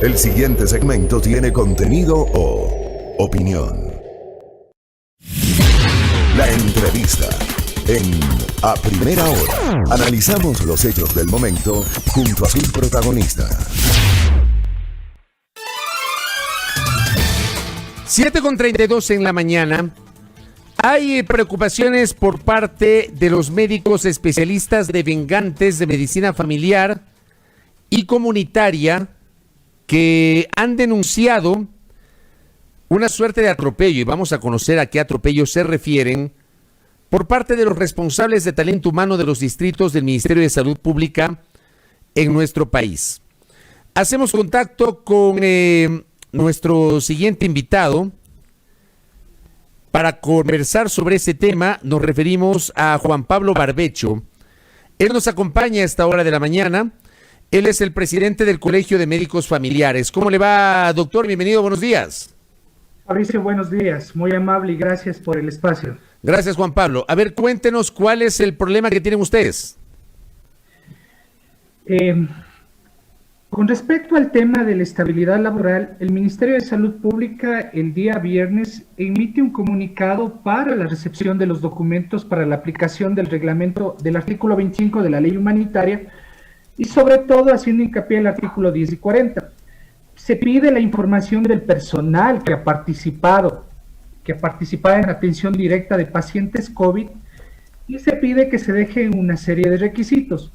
El siguiente segmento tiene contenido o opinión. La entrevista en A Primera Hora. Analizamos los hechos del momento junto a sus protagonistas. 7:32 en la mañana. Hay preocupaciones por parte de los médicos especialistas de vengantes de medicina familiar y comunitaria que han denunciado una suerte de atropello, y vamos a conocer a qué atropello se refieren, por parte de los responsables de talento humano de los distritos del Ministerio de Salud Pública en nuestro país. Hacemos contacto con nuestro siguiente invitado. Para conversar sobre ese tema nos referimos a Juan Pablo Barbecho. Él nos acompaña a esta hora de la mañana. Él es el presidente del Colegio de Médicos Familiares. ¿Cómo le va, doctor? Bienvenido, buenos días. Fabricio, buenos días. Muy amable y gracias por el espacio. Gracias, Juan Pablo. A ver, cuéntenos cuál es el problema que tienen ustedes. Con respecto al tema de la estabilidad laboral, el Ministerio de Salud Pública el día viernes emite un comunicado para la recepción de los documentos para la aplicación del reglamento del artículo 25 de la ley humanitaria y sobre todo haciendo hincapié en el artículo 10 y 40. Se pide la información del personal que ha participado en atención directa de pacientes COVID y se pide que se dejen una serie de requisitos.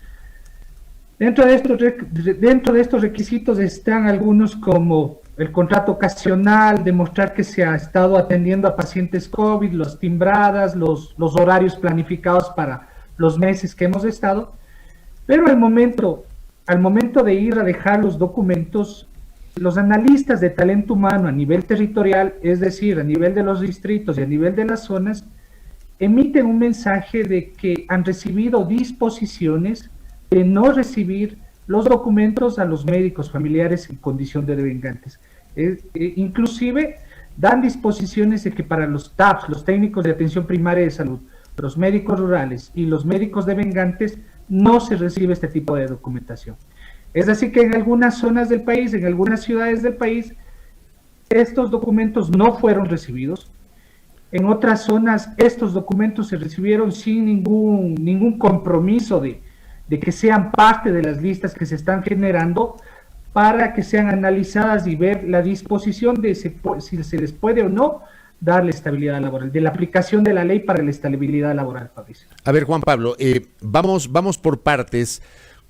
Dentro de estos requisitos están algunos como el contrato ocasional, demostrar que se ha estado atendiendo a pacientes COVID, las timbradas, los horarios planificados para los meses que hemos estado, pero al momento de ir a dejar los documentos, los analistas de talento humano a nivel territorial, es decir, a nivel de los distritos y a nivel de las zonas, emiten un mensaje de que han recibido disposiciones de no recibir los documentos a los médicos familiares en condición de devengantes. Inclusive dan disposiciones de que para los TAPS, los técnicos de atención primaria de salud, los médicos rurales y los médicos devengantes, no se recibe este tipo de documentación. Es así que en algunas zonas del país, en algunas ciudades del país, estos documentos no fueron recibidos. En otras zonas, estos documentos se recibieron sin ningún compromiso de que sean parte de las listas que se están generando para que sean analizadas y ver la disposición de si se les puede o no darle estabilidad laboral, de la aplicación de la ley para la estabilidad laboral, Fabricio. A ver, Juan Pablo, vamos por partes.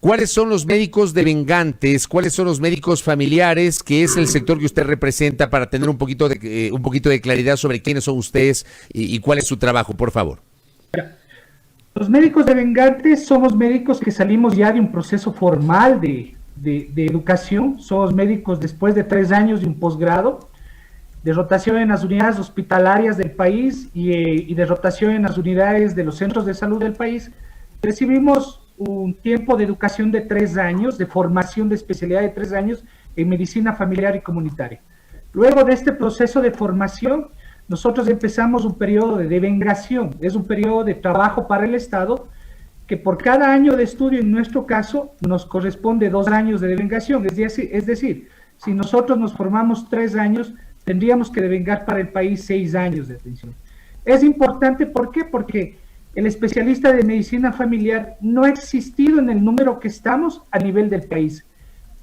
¿Cuáles son los médicos devengantes? ¿Cuáles son los médicos familiares? ¿Qué es el sector que usted representa para tener un poquito de claridad sobre quiénes son ustedes y cuál es su trabajo, por favor? Los médicos devengantes somos médicos que salimos ya de un proceso formal de educación. Somos médicos después de 3 años de un posgrado, de rotación en las unidades hospitalarias del país y de rotación en las unidades de los centros de salud del país. Recibimos un tiempo de educación de 3 años, de formación de especialidad de 3 años en medicina familiar y comunitaria. Luego de este proceso de formación, nosotros empezamos un periodo de devengación. Es un periodo de trabajo para el Estado que por cada año de estudio, en nuestro caso, nos corresponde 2 años de devengación. Es decir, si nosotros nos formamos 3 años, tendríamos que devengar para el país 6 años de atención. Es importante, ¿por qué? Porque el especialista de medicina familiar no ha existido en el número que estamos a nivel del país.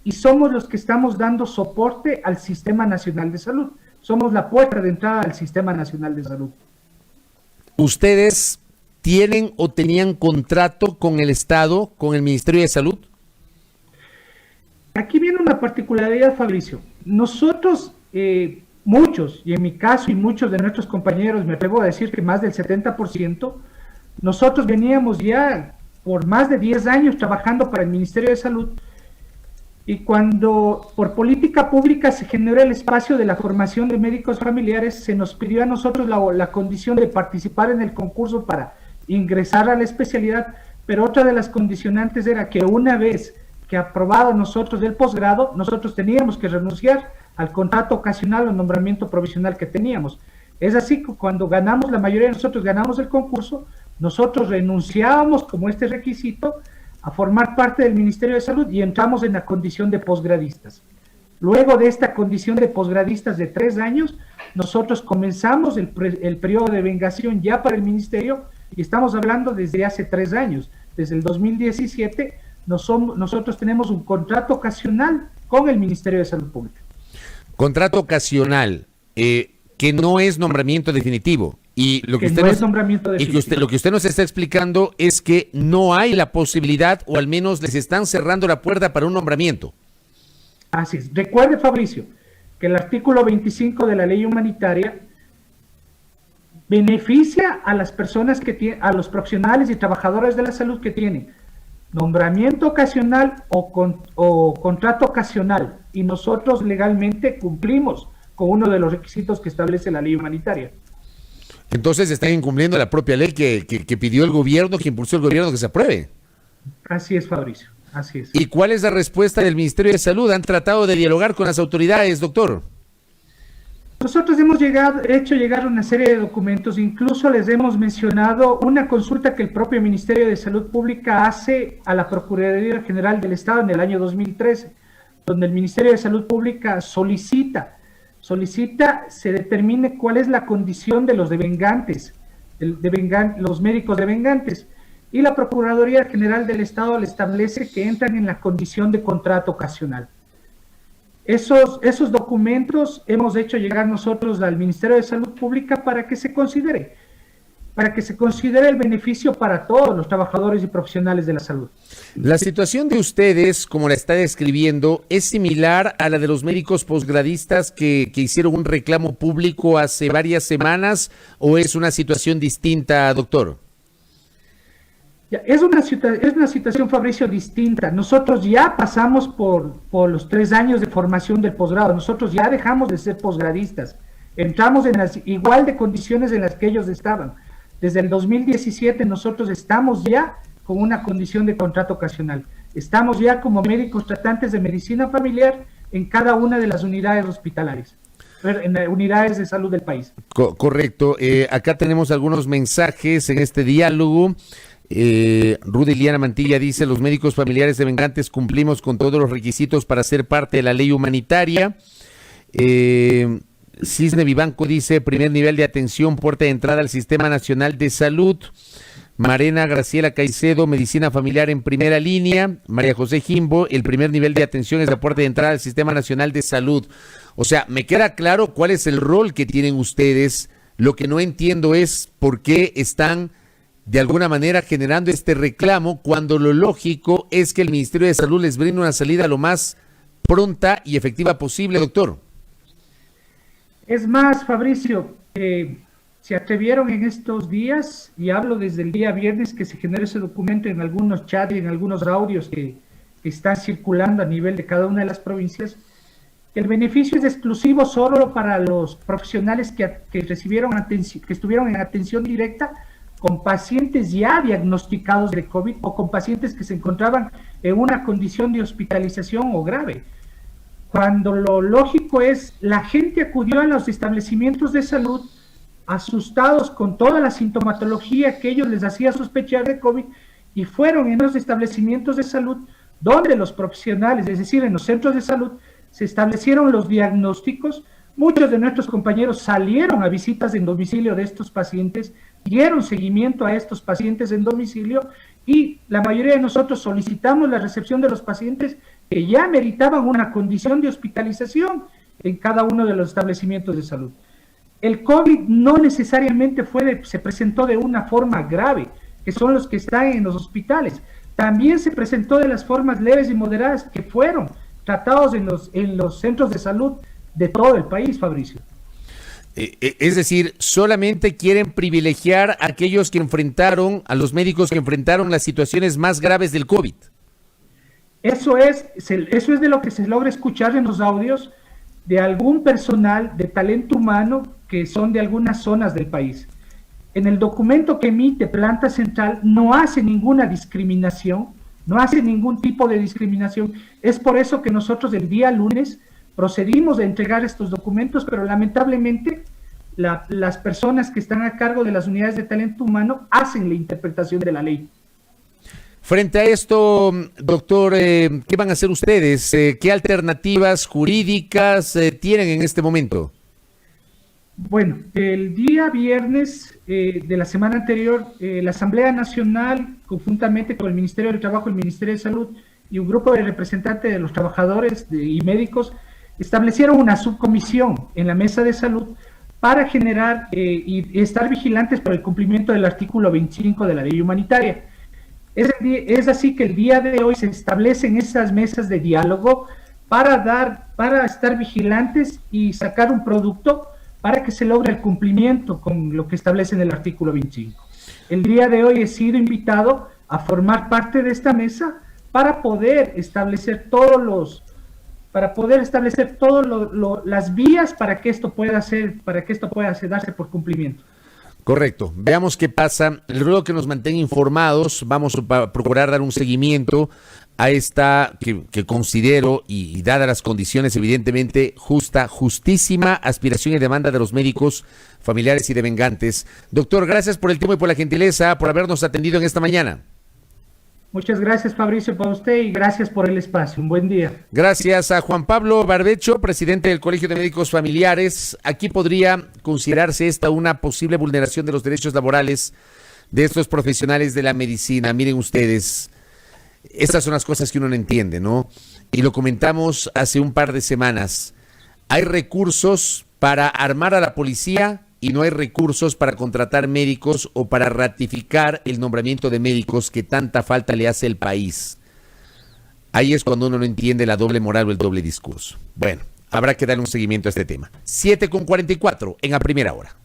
Y somos los que estamos dando soporte al Sistema Nacional de Salud. Somos la puerta de entrada al Sistema Nacional de Salud. ¿Ustedes tienen o tenían contrato con el Estado, con el Ministerio de Salud? Aquí viene una particularidad, Fabricio. Nosotros, muchos, y en mi caso y muchos de nuestros compañeros, me atrevo a decir que más del 70%, nosotros veníamos ya por más de 10 años trabajando para el Ministerio de Salud. Y cuando por política pública se generó el espacio de la formación de médicos familiares, se nos pidió a nosotros la condición de participar en el concurso para ingresar a la especialidad, pero otra de las condicionantes era que una vez que aprobado nosotros el posgrado, nosotros teníamos que renunciar al contrato ocasional o nombramiento provisional que teníamos. Es así que cuando ganamos, la mayoría de nosotros ganamos el concurso, nosotros renunciábamos como este requisito a formar parte del Ministerio de Salud y entramos en la condición de posgradistas. Luego de esta condición de posgradistas de 3 años, nosotros comenzamos el periodo de vengación ya para el ministerio, y estamos hablando desde hace 3 años. Desde el 2017 nosotros tenemos un contrato ocasional con el Ministerio de Salud Pública. Contrato ocasional, que no es nombramiento definitivo. Y lo que, lo que usted nos está explicando es que no hay la posibilidad, o al menos les están cerrando la puerta para un nombramiento. Así es. Recuerde, Fabricio, que el artículo 25 de la ley humanitaria beneficia a las personas a los profesionales y trabajadores de la salud que tienen nombramiento ocasional o contrato ocasional, y nosotros legalmente cumplimos con uno de los requisitos que establece la ley humanitaria. Entonces están incumpliendo la propia ley que pidió el gobierno, que impulsó el gobierno, que se apruebe. Así es, Fabricio, así es. ¿Y cuál es la respuesta del Ministerio de Salud? ¿Han tratado de dialogar con las autoridades, doctor? Nosotros hemos hecho llegar una serie de documentos, incluso les hemos mencionado una consulta que el propio Ministerio de Salud Pública hace a la Procuraduría General del Estado en el año 2013, donde el Ministerio de Salud Pública solicita se determine cuál es la condición de los devengantes, los médicos devengantes, y la Procuraduría General del Estado le establece que entran en la condición de contrato ocasional. Esos documentos hemos hecho llegar nosotros al Ministerio de Salud Pública para que se considere el beneficio para todos los trabajadores y profesionales de la salud. La situación de ustedes, como la está describiendo, ¿es similar a la de los médicos posgradistas que hicieron un reclamo público hace varias semanas, o es una situación distinta, doctor? Es una situación, Fabricio, distinta. Nosotros ya pasamos por los 3 años de formación del posgrado. Nosotros ya dejamos de ser posgradistas. Entramos en las igual de condiciones en las que ellos estaban. Desde el 2017 nosotros estamos ya con una condición de contrato ocasional. Estamos ya como médicos tratantes de medicina familiar en cada una de las unidades hospitalarias, en unidades de salud del país. Correcto. Acá tenemos algunos mensajes en este diálogo. Rudy Liana Mantilla dice: los médicos familiares devengantes cumplimos con todos los requisitos para ser parte de la ley humanitaria. Cisne Vivanco dice: primer nivel de atención, puerta de entrada al Sistema Nacional de Salud. Marena Graciela Caicedo: medicina familiar en primera línea. María José Jimbo: el primer nivel de atención es la puerta de entrada al Sistema Nacional de Salud. O sea, me queda claro cuál es el rol que tienen ustedes. Lo que no entiendo es por qué están de alguna manera generando este reclamo, cuando lo lógico es que el Ministerio de Salud les brinde una salida lo más pronta y efectiva posible, doctor. Es más, Fabricio, se atrevieron en estos días, y hablo desde el día viernes que se generó ese documento en algunos chats y en algunos audios que están circulando a nivel de cada una de las provincias. El beneficio es exclusivo solo para los profesionales que recibieron que estuvieron en atención directa con pacientes ya diagnosticados de COVID o con pacientes que se encontraban en una condición de hospitalización o grave. Cuando lo lógico es, la gente acudió a los establecimientos de salud asustados con toda la sintomatología que ellos les hacía sospechar de COVID, y fueron en los establecimientos de salud donde los profesionales, es decir, en los centros de salud, se establecieron los diagnósticos. Muchos de nuestros compañeros salieron a visitas en domicilio de estos pacientes, dieron seguimiento a estos pacientes en domicilio, y la mayoría de nosotros solicitamos la recepción de los pacientes que ya meritaban una condición de hospitalización en cada uno de los establecimientos de salud. El COVID no necesariamente se presentó de una forma grave, que son los que están en los hospitales. También se presentó de las formas leves y moderadas que fueron tratados en los centros de salud de todo el país, Fabricio. Es decir, solamente quieren privilegiar a aquellos que enfrentaron, a los médicos que enfrentaron las situaciones más graves del COVID. Eso es de lo que se logra escuchar en los audios de algún personal de talento humano que son de algunas zonas del país. En el documento que emite Planta Central no hace ninguna discriminación, no hace ningún tipo de discriminación. Es por eso que nosotros el día lunes procedimos a entregar estos documentos, pero lamentablemente las personas que están a cargo de las unidades de talento humano hacen la interpretación de la ley. Frente a esto, doctor, ¿qué van a hacer ustedes? ¿Qué alternativas jurídicas tienen en este momento? Bueno, el día viernes de la semana anterior, la Asamblea Nacional, conjuntamente con el Ministerio del Trabajo, el Ministerio de Salud y un grupo de representantes de los trabajadores y médicos, establecieron una subcomisión en la Mesa de Salud para generar y estar vigilantes por el cumplimiento del artículo 25 de la Ley Humanitaria. Es así que el día de hoy se establecen esas mesas de diálogo para estar vigilantes y sacar un producto para que se logre el cumplimiento con lo que establece en el artículo 25. El día de hoy he sido invitado a formar parte de esta mesa para poder establecer las vías para que esto pueda darse por cumplimiento. Correcto. Veamos qué pasa. Le ruego que nos mantenga informados. Vamos a procurar dar un seguimiento a esta que considero, y dadas las condiciones, evidentemente, justísima aspiración y demanda de los médicos, familiares y devengantes. Doctor, gracias por el tiempo y por la gentileza, por habernos atendido en esta mañana. Muchas gracias, Fabricio, para usted, y gracias por el espacio. Un buen día. Gracias a Juan Pablo Barbecho, presidente del Colegio de Médicos Familiares. Aquí podría considerarse esta una posible vulneración de los derechos laborales de estos profesionales de la medicina. Miren ustedes, estas son las cosas que uno no entiende, ¿no? Y lo comentamos hace un par de semanas. Hay recursos para armar a la policía y no hay recursos para contratar médicos o para ratificar el nombramiento de médicos que tanta falta le hace el país. Ahí es cuando uno no entiende la doble moral o el doble discurso. Bueno, habrá que darle un seguimiento a este tema. 7:44 en A Primera Hora.